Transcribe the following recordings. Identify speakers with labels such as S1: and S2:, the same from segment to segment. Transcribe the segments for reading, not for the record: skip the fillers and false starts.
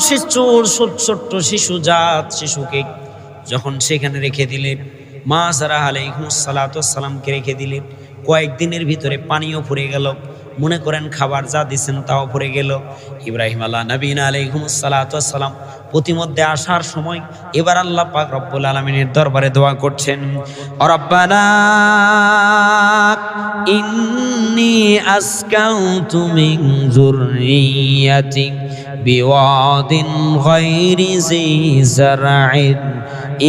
S1: ছোট্ট শিশুকে যখন সেখানে রেখে দিলেন, মা সারা আলাইহিস সালাতু ওয়াস সালামকে রেখে দিলেন, কয়েকদিনের ভিতরে পানিও ফুরে গেল, মনে করেন খাবার যা দিচ্ছেন তাও ফুরে গেল। ইব্রাহিম আলা নবীনা আলাইহিস সালাতু ওয়াস সালাম প্রতিমধ্যে আসার সময় এবার আল্লাহ পাক রব্বুল আলামিনের দরবারে দোয়া করছেন, রব্বানা ইন্নী আসকাউতু মিন যুররিয়াতি বিওয়াদিন গায়রি জি যারঈন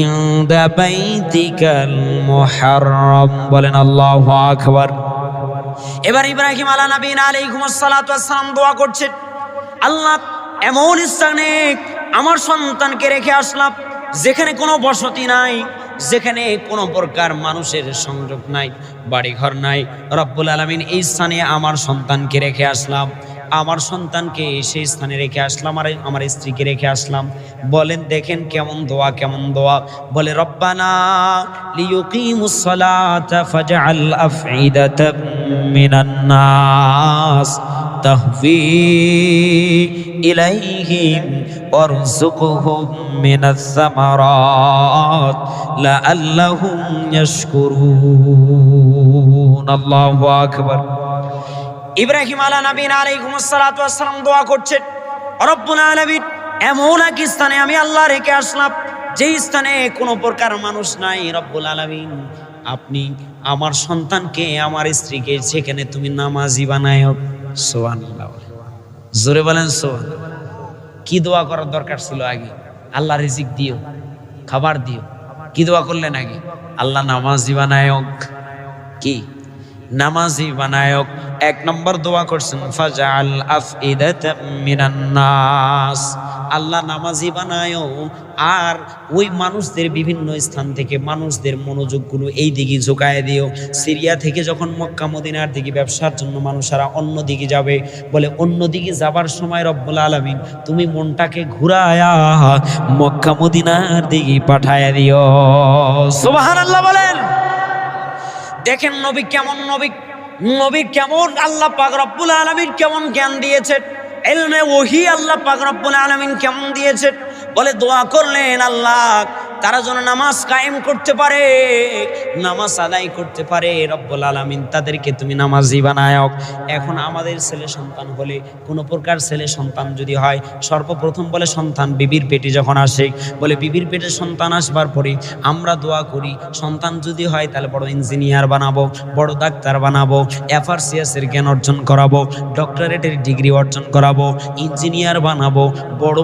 S1: ইনদা বাইতিকাল মুহাররম। বলেন আল্লাহু আকবার। এবার ইব্রাহিম আলা নবীনা আলাইহিস সালাতু ওয়াস সালাম দোয়া করছেন, আল্লাহ এমন স্থানে আমার সন্তানকে রেখে আসলাম যেখানে কোনো বসতি নাই, যেখানে কোনো প্রকার মানুষের সংযোগ নাই, বাড়িঘর নাই। রব্বুল আলামিন এই স্থানে আমার সন্তানকে রেখে আসলাম, আমার সন্তানকে সেই স্থানে রেখে আসলাম, আর আমার স্ত্রীকে রেখে আসলাম। বলেন দেখেন কেমন দোয়া, কেমন দোয়া। বলে রব্বানা লিয়ুকিমুস সালাতা ফাজআল আফঈদাতাম মিনান নাস তাহফি ইলাইহিম ওয়ারযুকহুম মিনাস সামারাত লাআল্লাহুম ইয়াশকুরুন। আল্লাহু আকবার। ইব্রাহিম আলা নবীনা আলাইহিস সালাতু ওয়াস সালাম দোয়া করছেন, রব্বুল আলামিন এমন এক স্থানে আমি আল্লাহ রেখে আসলাম যেই স্থানে কোনো প্রকার মানুষ নাই। রব্বুল আলামিন আপনি আমার সন্তানকে, আমার স্ত্রীকে সেখানে তুমি নামাজি বানায়ো। সুবহানাল্লাহ, জোরে বলেন সুবহানাল্লাহ। কি দোয়া করার দরকার ছিল আগে? আল্লাহ রিজিক দিও, খাবার দিও। কি দোয়া করলেন আগে? আল্লাহ নামাজি বানায়ক। কি নামাজি বানায়ক। এক নম্বর দোয়া করছেন ফাজআল আফঈদাতাম মিনান নাস, আল্লাহ নামাজি বানায়ো। আর ওই মানুষদের বিভিন্ন স্থান থেকে মানুষদের মনোযোগগুলো এই দিকে ঝুঁকায় দিও। সিরিয়া থেকে যখন মক্কা মদিনার দিকে ব্যবসার জন্য মানুষেরা অন্য দিকে যাবে, বলে অন্য দিকে যাবার সময় রব্বুল আলামিন তুমি মনটাকে ঘুরায়া মক্কা মদিনার দিকে পাঠায়া দিও। সুবহানাল্লাহ বলেন। দেখেন নবী কেমন, নবী কেমন, আল্লাহ পাক রব্বুল আলামিন কেমন জ্ঞান দিয়েছেন, ইলমে ওহী আল্লাহ পাক রব্বুল আলামিন কেমন দিয়েছেন। বলে দোয়া করলেন আল্লাহ তারা যেন নামাজ কায়েম করতে পারে, নামাজ আদায় করতে পারে। রব্বুল আলামিন তাদেরকে তুমি নামাজি বানায়ো। এখন আমাদের ছেলে সন্তান হলে, কোনো প্রকার ছেলে সন্তান যদি হয়, সর্বপ্রথম বলে সন্তান বিবির পেটে যখন আসে, বলে বিবির পেটে সন্তান আসবার পরে আমরা দোয়া করি সন্তান যদি হয় তাহলে বড় ইঞ্জিনিয়ার বানাবো, বড় ডাক্তার বানাবো, FRCS এর জ্ঞান অর্জন করাবো, ডক্টরেটের ডিগ্রি অর্জন করাবো, ইঞ্জিনিয়ার বানাবো, বড়